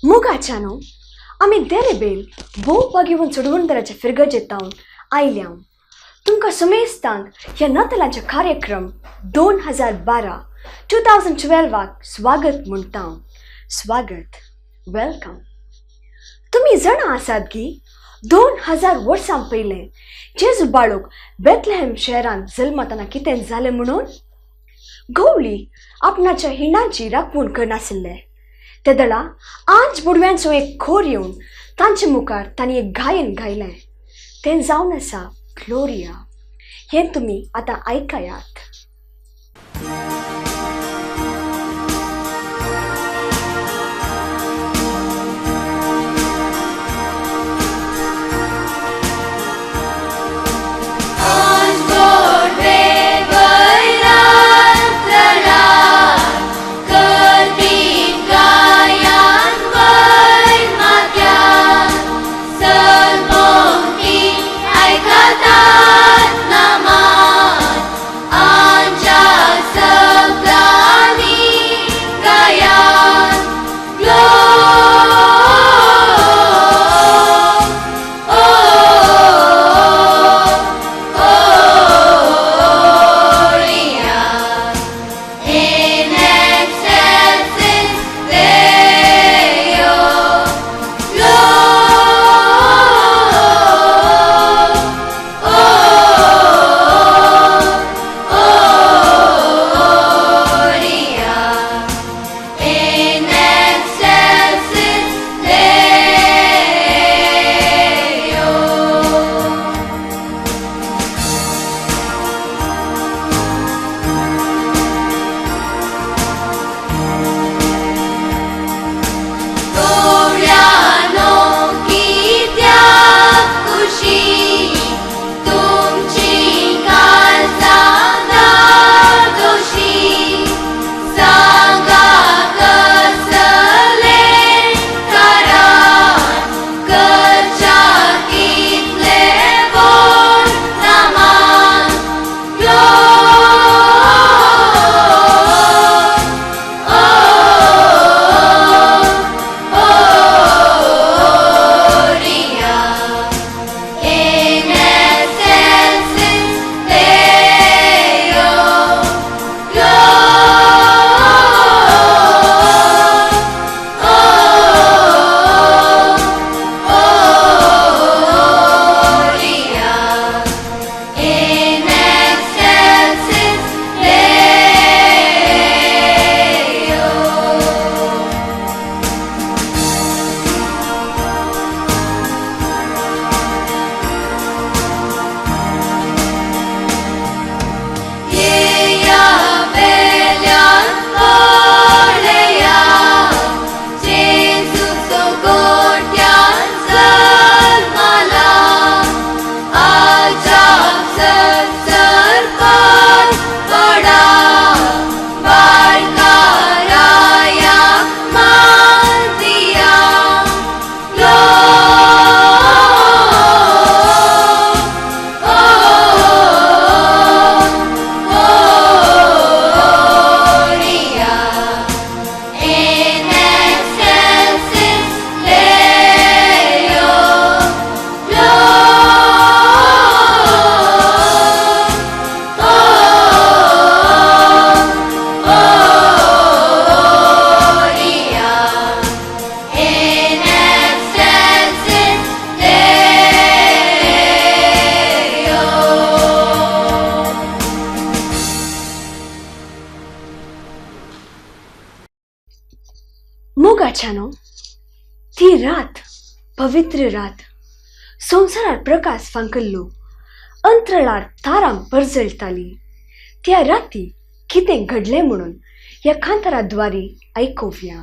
मुगाच्यानो आम्ही देरेबेल भोव पागिवून चढवणदाराच्या फिरगजेत जावन आयल्या. तुमकां समेस्तांक ह्या नातालांच्या कार्यक्रम 2012 स्वागत म्हणटा. स्वागत, वेलकम. तुम्ही जाणा आसात की 2000 वर्सां पयलें जेजू बाळूक बेथलेहेम शहरांत जल्मताना कितें जालें म्हणून? गवळी आपणाच्या हिणांची राखण करनाशिल्ले ते दळा आंच बुडव्यांचो एक खोर येवन तांचे मुखार तांणी एक गायन गायलें. तें जावन आसा ग्लोरिया. हें तुमी आतां आयकायात. मोगाच्यानो ती रात पवित्र रात संवसारार प्रकाश फांकल्लो अंतराळार तारांक परजळटाली. त्या राती कितें घडलें म्हणून या कांताराद्वारे ऐकूया.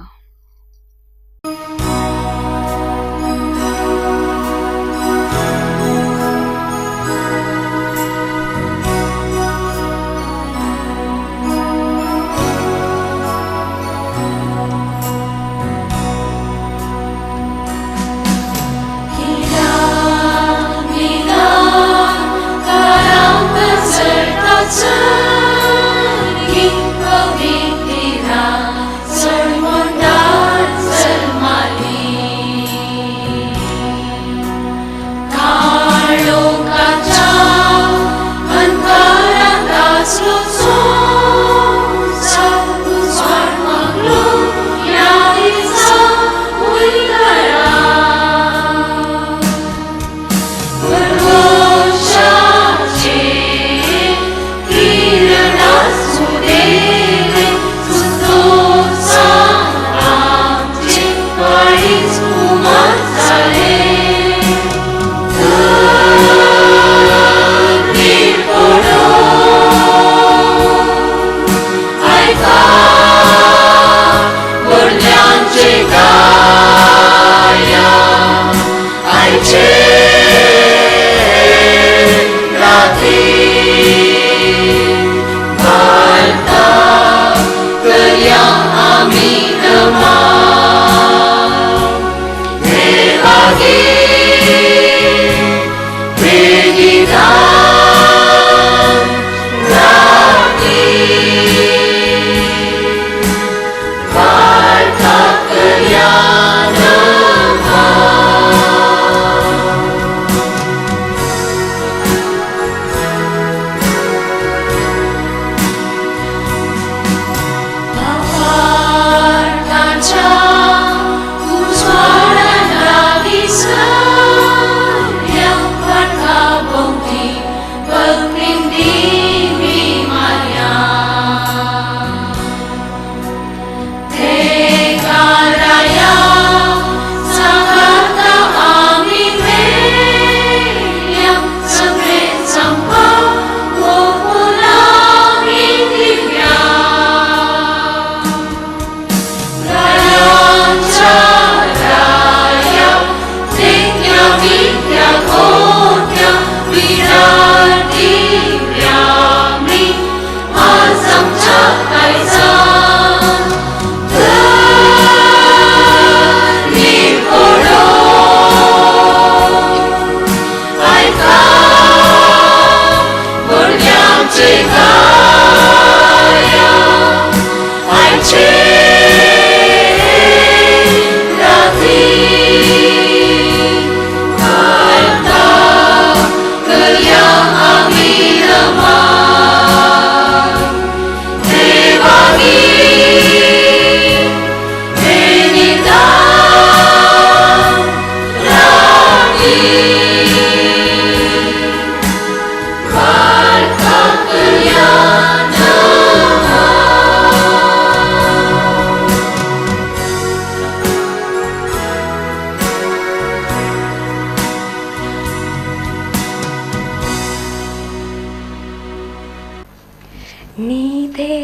नीदे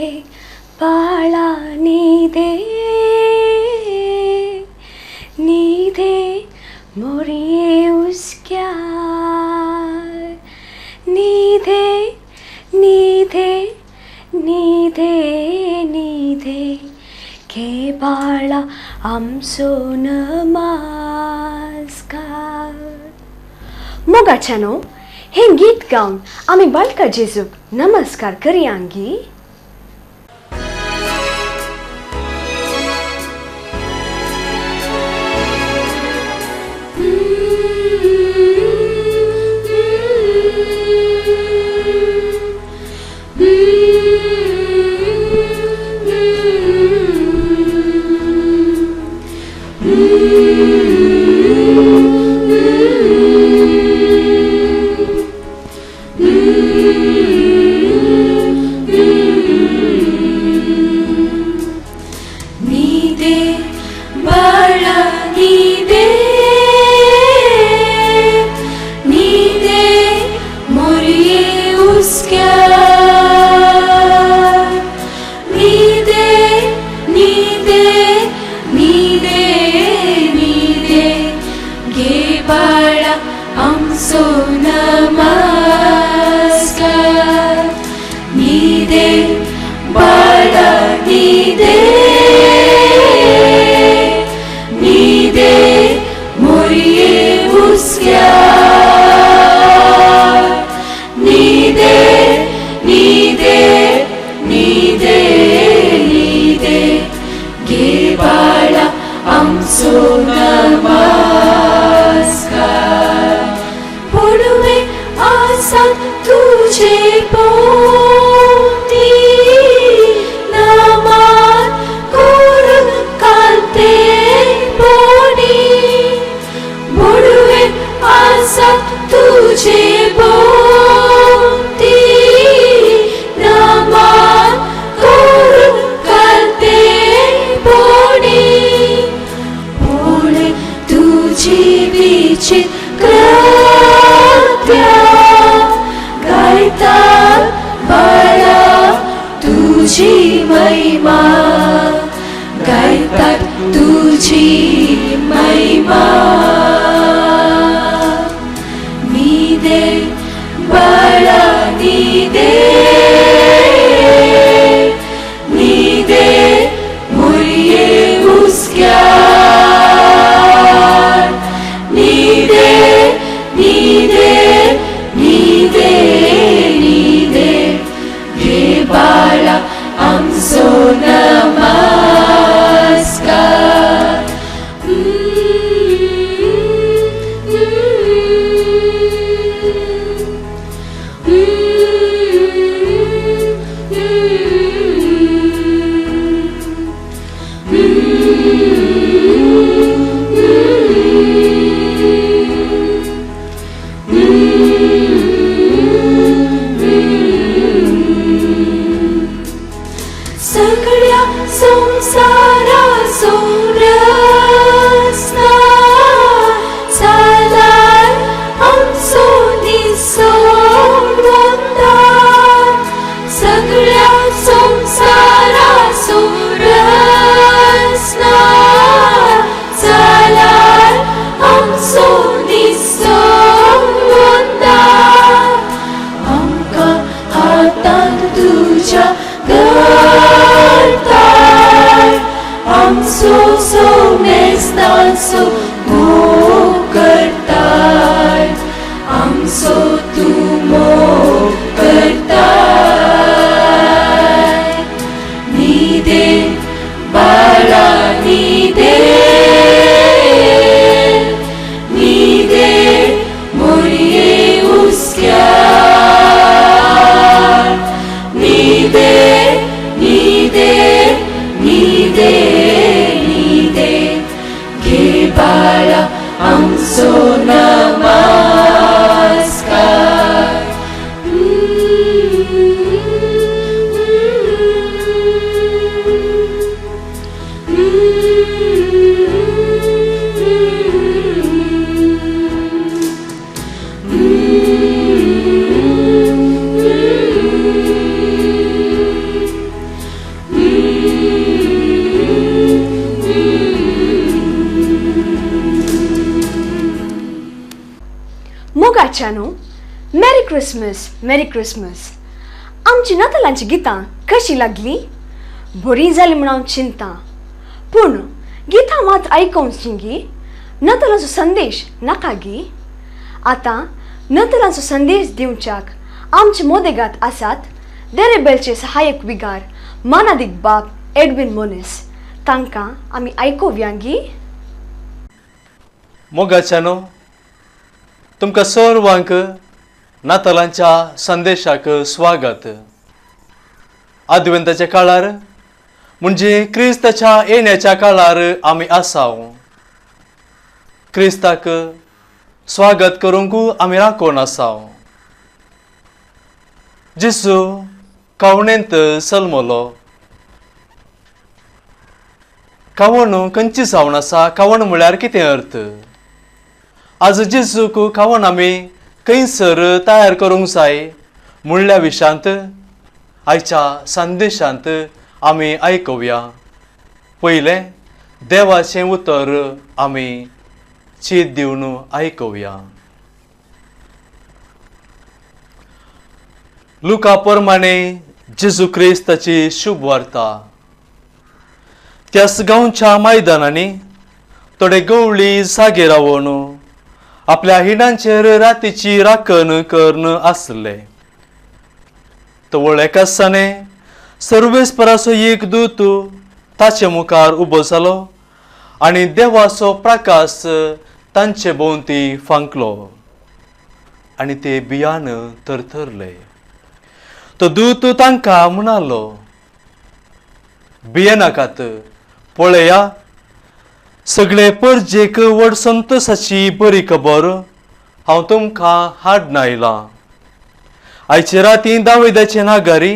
बाळा नीदे नीदे मोरिये उसक्या नीदे नीदे नीदे नीदे के बाळा आमचो नमास्कार. मोगाच्यानो हे गीत गावन आमी बाळका जेजूक नमस्कार करयांगी. तुझी महिमा नीदे बाळा नीदे नीदे मुरिये उस्क्यार नीदे नीदे नीदे नीदे हे बाळा आमचो नमस्कार सगळ्या संसाराचो रस्ता चालाय आमचो निसोडवंदार सगळ्या संसाराचो रस्ता चालाय आमचो निसोडवंदार आमकां हातांत तुज्या करताय आमचो सोमेस्ताचो मोग करताय आमचो तूं मोग करताय नीदे बाळा नीदे नीदे मोरये उस्क्यार नीदे नीदे नीदे नीदे घे बाळा आमचो नमस्कार मोगाच्यानो मेरी क्रिसमस मेरी क्रिसमस आमची नातालांची गितां कशी लागली बरी जाली म्हूण हांव चिंता पूण गितां मात आयकोवची गी नातालांचो संदेश नाका गी आतां नातालांचो संदेश दिवच्याक आमचे मोदेगांत आसात देरेबेलचे सहाय्यक विगार मानादीक बाब एडविन मोनिस तांकां आमी आयकोवया गी मोगाच्यानो तुमकां सर्वांक नातालांच्या संदेशाक स्वागत आदवेंताच्या काळार म्हणजे क्रिस्ताच्या येण्याच्या काळार आमी आसाव क्रिस्ताक स्वागत करूंक आमी राखून आसाव जेसू कावणेंत सलमलो कावण खंयची जावन आसा कावण म्हळ्यार कितें अर्थ आज जेजूक खावण आमी खंयसर तयार करूंक जाय म्हणल्या विशयांत आयच्या संदेशांत आमी आयकुया पयलें देवाचें उतर आमी चीत दिवन आयकुया लुका प्रमाणे जेजू क्रिस्ताची शुभ वार्ता त्याच गांवच्या मैदानांनी थोडे गवळी जागे रावून आपल्या हिडांचेर रातीची राखण करन आसले तवळ एका दिसाने सर्वेस्पराचो एक दूत ताचे मुखार उबो जालो आनी देवाचो प्रकाश तांचे भोंवती फांकलो आनी ते भियान थरथरले तो दूत तांकां म्हणालो भियेनाकात पळया सगळे परजेक व्हड संतोशाची बरी खबर हांव तुमकां हाडून आयलां आयचे राती दाविदाचे नागारी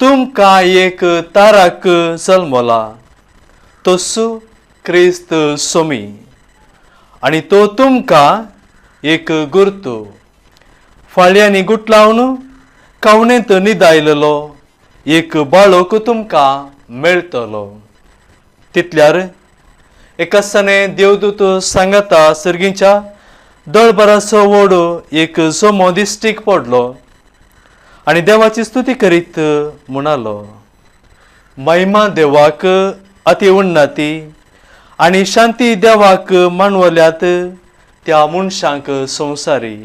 तुमकां एक ताराक जल्मला तोसू क्रिस्त सोमी आनी तो तुमकां एक गुर्तू फाळयांनी गुट लावन कावणेंत न्हिदायलेलो एक बाळक तुमकां मेळटलो तितल्यार एकासाने देवदूत सांगता सर्गीच्या दळभराचो व्हड एक सोमो दिश्टीक पडलो आणि देवाची स्तुती करीत म्हणालो, महिमा देवाक अति उन्नती आणि शांती देवाक मानवल्यात त्या मनशांक संवसारी.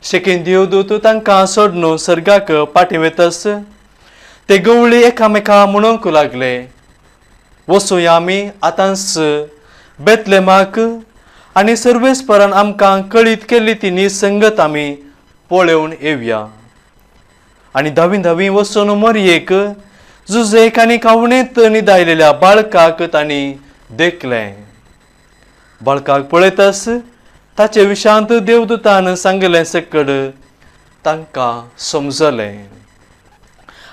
शेकीन देवदूत तांकां सोडून सर्गाक पाठयतस ते गवळी एकामेका म्हणूंक लागले, वसूया आमी आतांच बेतलेमाक आनी सर्वेस्परान आमकां कळीत केल्ली ती न्ही संगत आमी पळोवन येवया. आनी धांवी धांवी वचून मरयेक जुजेक आनी कावणेंत न्हिदायलेल्या बाळकाक तांणी देखलें. बाळकाक पळयतस ताचे विशांत देवदूतान सांगलें सकड तांकां समजलें.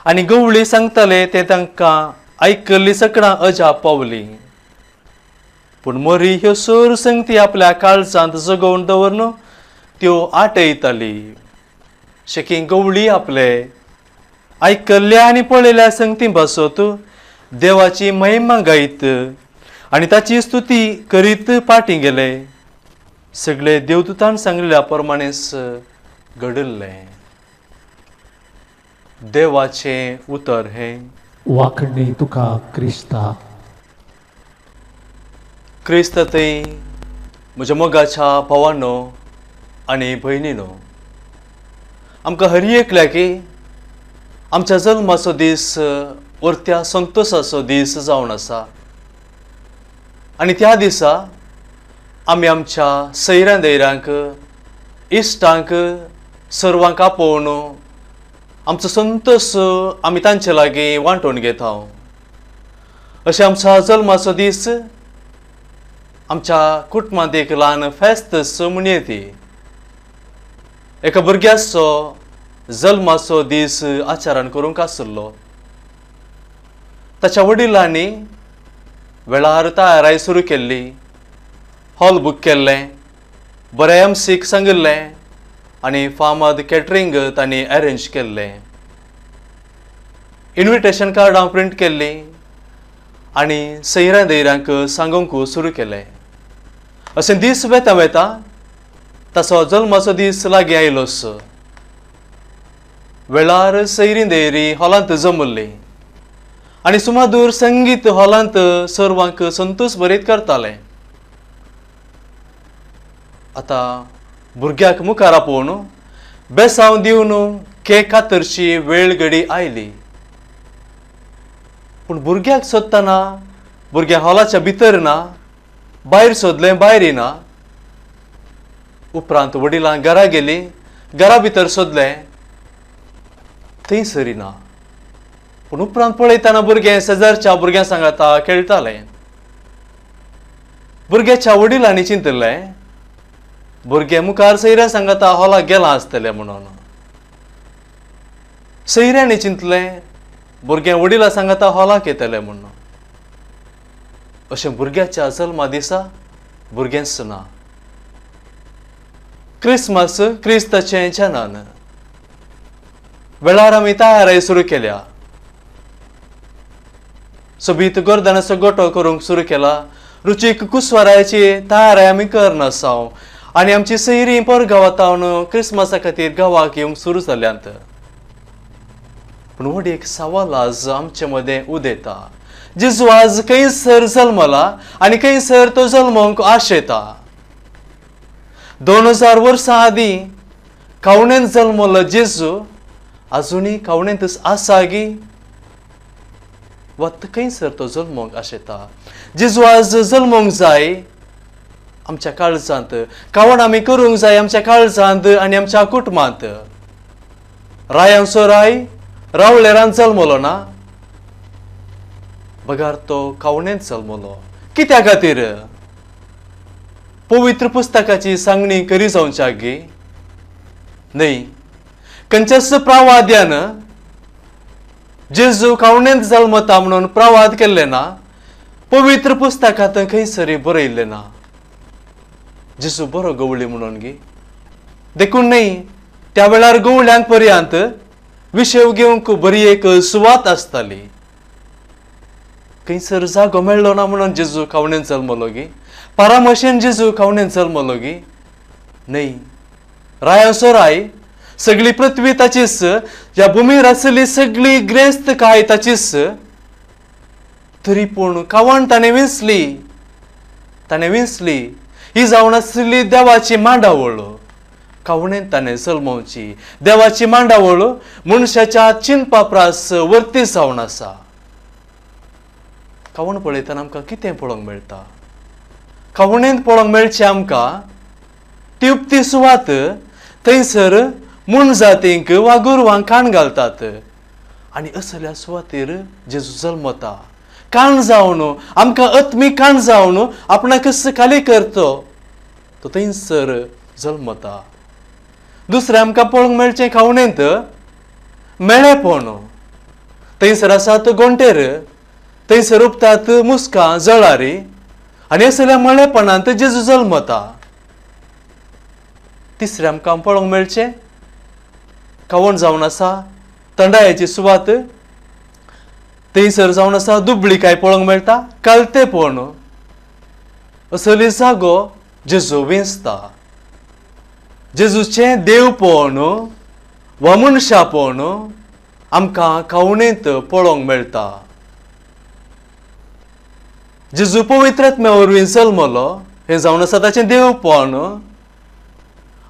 आनी गवळी सांगताले तें तांकां आयकल्ली सकडां अजाप पावली. पूण मरी ह्यो सर संगती आपल्या काळजांत जगोवन दवरून त्यो आटयताली. शेकीन गवळी आपले आयकल्ल्या आनी पळयल्या संगती बसत देवाची महिमा गायत आनी ताची स्तुती करीत फाटीं गेले. सगळे देवदूतान सांगलेल्या प्रमाणेच घडलें. देवाचें उतर हें. वाखणी तुका क्रिस्ता. क्रिस्त थंय म्हज्या मोगाच्या भावांनो आनी भयणीनो, आमकां हर एकल्या की आमच्या जल्माचो दीस वर्त्या संतोशाचो दीस जावन आसा. आनी त्या दिसा आमी आमच्या सैऱ्या दैऱ्यांक इश्टांक सर्वांक आपोवन आमचो संतोश आमी तांचे लागीं वांटून घेता. अशें आमच्या जल्माचो दीस आमच्या कुटुंबांत एक ल्हान फेस्त मनयती. एका भुरग्याचो जल्माचो दीस आचारान करूंक आसलो. ताच्या वडिलांनी वेळार तयाराय सुरू केल्ली. हॉल बूक केल्लें, बरें एमसीक सांगिल्लें आनी फामाद कॅटरिंग तांणी अरेंज केल्लें. इन्विटेशन कार्डां प्रिंट केल्लीं आनी सैऱ्या दैऱ्यांक सांगूंक सुरू केलें. अशें दीस वेता वेता ताचो जल्माचो दीस लागीं आयलोस. वेळार सैरी दैरी हॉलांत जमल्लीं आनी सुमाधूर संगीत हॉलांत सर्वांक संतोश भरीत करतालें. आतां भुरग्याक मुखार आपोवन बेसांव दिवन केक कातरची वेळ घडी आयली. पूण भुरग्याक सोदतना भुरग्या हॉलाच्या भितर ना, भायर सोदलें भायर ना. उपरांत वडिलां घरा गेलीं, घरा भितर सोदलें थंय सरी ना. पूण उपरांत पळयतना भुरगें शेजारच्या भुरग्यां सांगाता खेळटालें. भुरग्याच्या वडिलांनी चिंतलें भुरगें मुखार सैऱ्या सांगाता हॉलाक गेलां आसतलें म्हणून. सैऱ्यांनी चिंतलें भुरगें वडिलां सांगाता हॉलाक येतलें म्हणून. अशें भुरग्याच्या जल्मा दिसा भुरगेंच ना. क्रिसमस क्रिस्ताचें जनन. वेळार आमी तयाराय सुरू केल्या. सोबीत गोरदानाचो गोठो करूंक सुरू केला. रुचीक कुस्वाराची तयाराय आमी करना आसाव आनी आमची सैरी परगांवांतावन क्रिसमसा खातीर गांवाक येवंक सुरू जाल्यांत. पूण व्हड एक सवाल आज आमचे मदें उदेता. जेजू आज खंयसर जल्मला आनी खंयसर तो जल्मोवंक आशेता. 2000 वर्सां आदीं कावणेंत जल्मलो जेजू आजुनी कावणेंतच आसा गी वा खंयसर तो जल्मोवंक आशेता. जेजू आज जल्मोवंक जाय आमच्या काळजांत. कावण आमी करूंक जाय आमच्या काळजांत आनी आमच्या कुटुंबांत. रायांचो राय रावळेरांत जल्मलो ना, बगार तो कावणेंत जल्मलो. कित्या खातीर? पवित्र पुस्तकाची सांगणी करी जावच्याक गी न्हय. खंयच्याच प्रवाद्यान जेजू कावणेंत जल्मता म्हणून प्रवाद केल्ले ना. पवित्र पुस्तकांत खंयसरी बरयल्लें ना जेजू बरो गवळी म्हणून गी. देखून न्हय त्या वेळार गवळ्यांक पर्यंत विशेव घेवंक बरी एक सुवात आसताली. खंयसर जागो मेळ्ळो ना म्हणून जेजू खावणेन जल्मलो गी, परामशेन जेजू खावणेन जल्मलो गी, न्हय. रायासो राय, सगळी पृथ्वी ताचीच, ह्या भुमीर आसली सगळी ग्रेस्त काय ताचीच, तरी पूण कावण ताणें विंचली. ही जावन आसली देवाची मांडावळ. कावणेन ताणें जल्मोवची देवाची मांडावळ मनशाच्या चिंतपाप्रास वर्ती जावन आसा. कावण पळयतना आमकां कितें पळोवंक मेळटा? कावणेंत पळोवंक मेळचें आमकां ती उक्ती सुवात, थंयसर म्हूण जातींक वा गोरवांक कान घालतात. आनी असल्या सुवातेर जेजू जल्मता. कान जावन आमकां आत्मी कान जावन आपणाक खाली करतो तो थंयसर जल्मता. दुसरें आमकां पळोवंक मेळचें खावणेंत मेळेपण. थंयसर आसात गोंटेर, थंयसर उपतात मुस्कां जळारी, आनी असल्या मळेपणांत जेजू जल्मता. तिसरें आमकां पळोवंक मेळचें कावण जावन आसा थंडायेची सुवात. थंयसर जावन आसा दुबळीकाय पळोवंक मेळटा, कालतेपण. असली जागो जेजू विंचता. जेजूचें देवपण वा मनशापण आमकां कावणेंत पळोवंक मेळटा. जेजू पवित्रात्म्या वरवीं जल्मलो हें जावन आसा ताचें देवपण,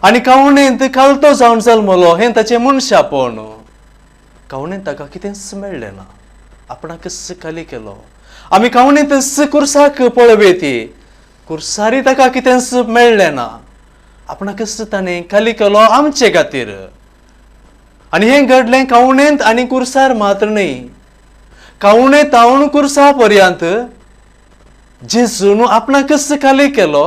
आनी कावणेंत कालतो जावन जल्मलो हें ताचें मनशापण. कावणेंत ताका कितेंच मेळ्ळें ना, आपणाकच खाली केलो. आमी कावणेंतच कुर्साक पळयती, कुर्सारी ताका कितेंच मेळ्ळें ना, आपणाकच ताणें खाली केलो आमचे खातीर. आनी हें घडलें कावणेंत आनी कुर्सार मात्र न्हय, कावणेंत तावन कुर्सा पर्यंत जेजून आपणाकच खाली केलो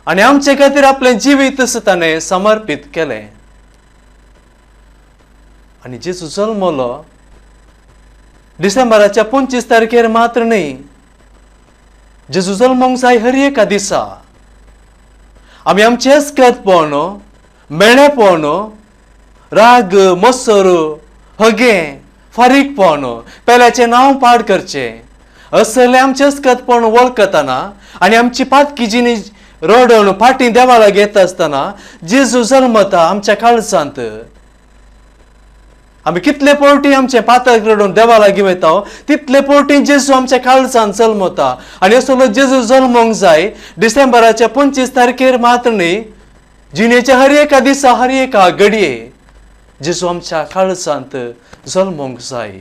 आनी आमचे खातीर आपलें जिवीतच ताणें समर्पीत केलें. आनी जेजू जल्मलो डिसेंबराच्या 25 तारखेर मात्र न्हय, जेजू जल्मोंक जाय हर एका दिसा. आमी आमचें अस्कतपण, मेळेपण, राग, मत्सर, हगें, फारीकपण, पेल्याचें नांव पाड करचें, असलें आमचें अस्कतपण वळखतना आनी आमची पातकी जिणी रडोवन फाटीं देवा लागीं येता आसतना जेजू जल्मता आमच्या काळजांत. आमी कितले फावटी आमचे पातक रडोवन देवा लागीं वता तितले फावटी जेजू आमच्या काळजांत जल्मता. आनी असलो जेजू जल्मोंक जाय डिसेंबराच्या 25 तारखेर मात्र न्हय, जिणेच्या हर एका दिसा हर एका घडये जेजू आमच्या काळजांत जल्मोंक जाय.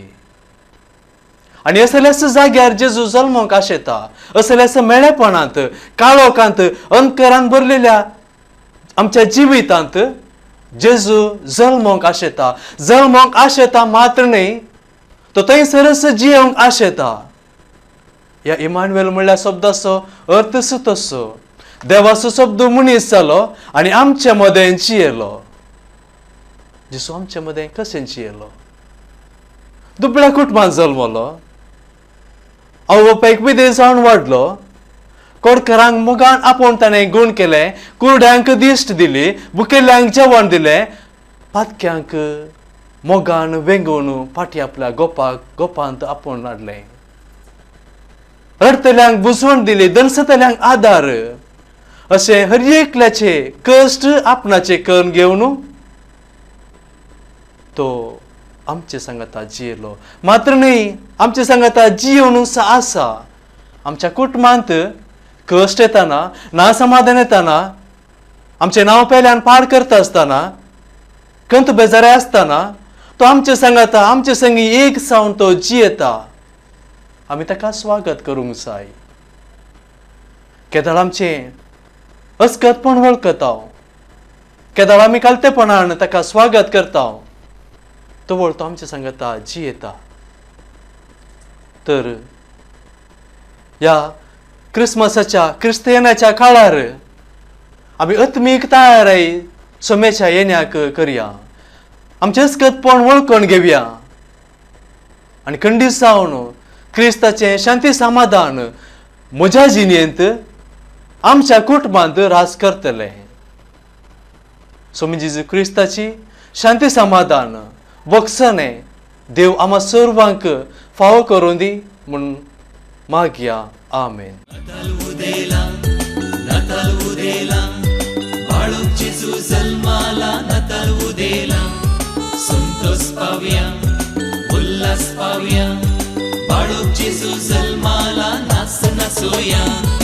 आनी असल्याच जाग्यार जेजू जल्मोंक आशेता, असल्याच मेळेपणांत, काळोखांत, अंतकरांत भरलेल्या आमच्या जिवितांत जेजू जल्मोंक आशेता. जल्मोंक आशेता मात्र न्हय, तो थंयसरच जियोंक आशेता. ह्या इमानुएल म्हणल्यार शब्दाचो अर्थच तसो, देवाचो शब्द मनीस जालो आनी आमचे मदें जियेलो. जेजू आमचे मदें कशें जियेलो? दुबळ्या कुटुंबांत जल्मलो, आवय बापायक विधेय जावन वाडलो, कोडकारांक मोगान आपोवन ताणें गूण केलें, कुरड्यांक दिश्ट दिली, भुकेल्ल्यांक जेवण दिलें, पातक्यांक मोगान वेंगून फाटीं आपल्या गोपांत आपोवन हाडलें, रडतल्यांक बुजवण दिली, दनसतल्यांक आदार. अशें हर एकल्याचे कश्ट आपणाचे करून घेवन तो आमचे सांगाता जियेलो. मात्र न्हय, आमचे सांगाता जियोन आसा. आमच्या कुटुंबांत कश्ट येताना, ना समाधान येताना, आमचें नांव पेल्यान पाड करता आसतना, कंत बेजारे आसतना तो आमचे सांगाता, आमचे संगी एक जावन तो जियेता. आमी ताका स्वागत करूंक जाय. केदाळ आमचें अस्कतपण वळखता, केदाळ आमी कालतेपणान ताका स्वागत करता, तो वळतो आमचे सांगाता जियेता. तर ह्या क्रिस्मसाच्या क्रिस्तियनाच्या काळार आमी आत्मीक तयारी सोमेच्या येण्याक करया, आमचें अस्कतपण वळखून घेवया आनी खंडीत जावन क्रिस्ताचें शांती समाधान म्हज्या जिणेंत आमच्या कुटुंबांत रास करतलें. स्वामी जेजू क्रिस्ताची शांती समाधान बक्षणे देव आम्हा सर्वांक फावो करून दी. म्हूण मागया आमेन. बाळूक जेजू जल्माला नाताल उदेला. संतोष पावया उल्हास पावया. बाळूक जेजू जल्माला नाच नाचोया.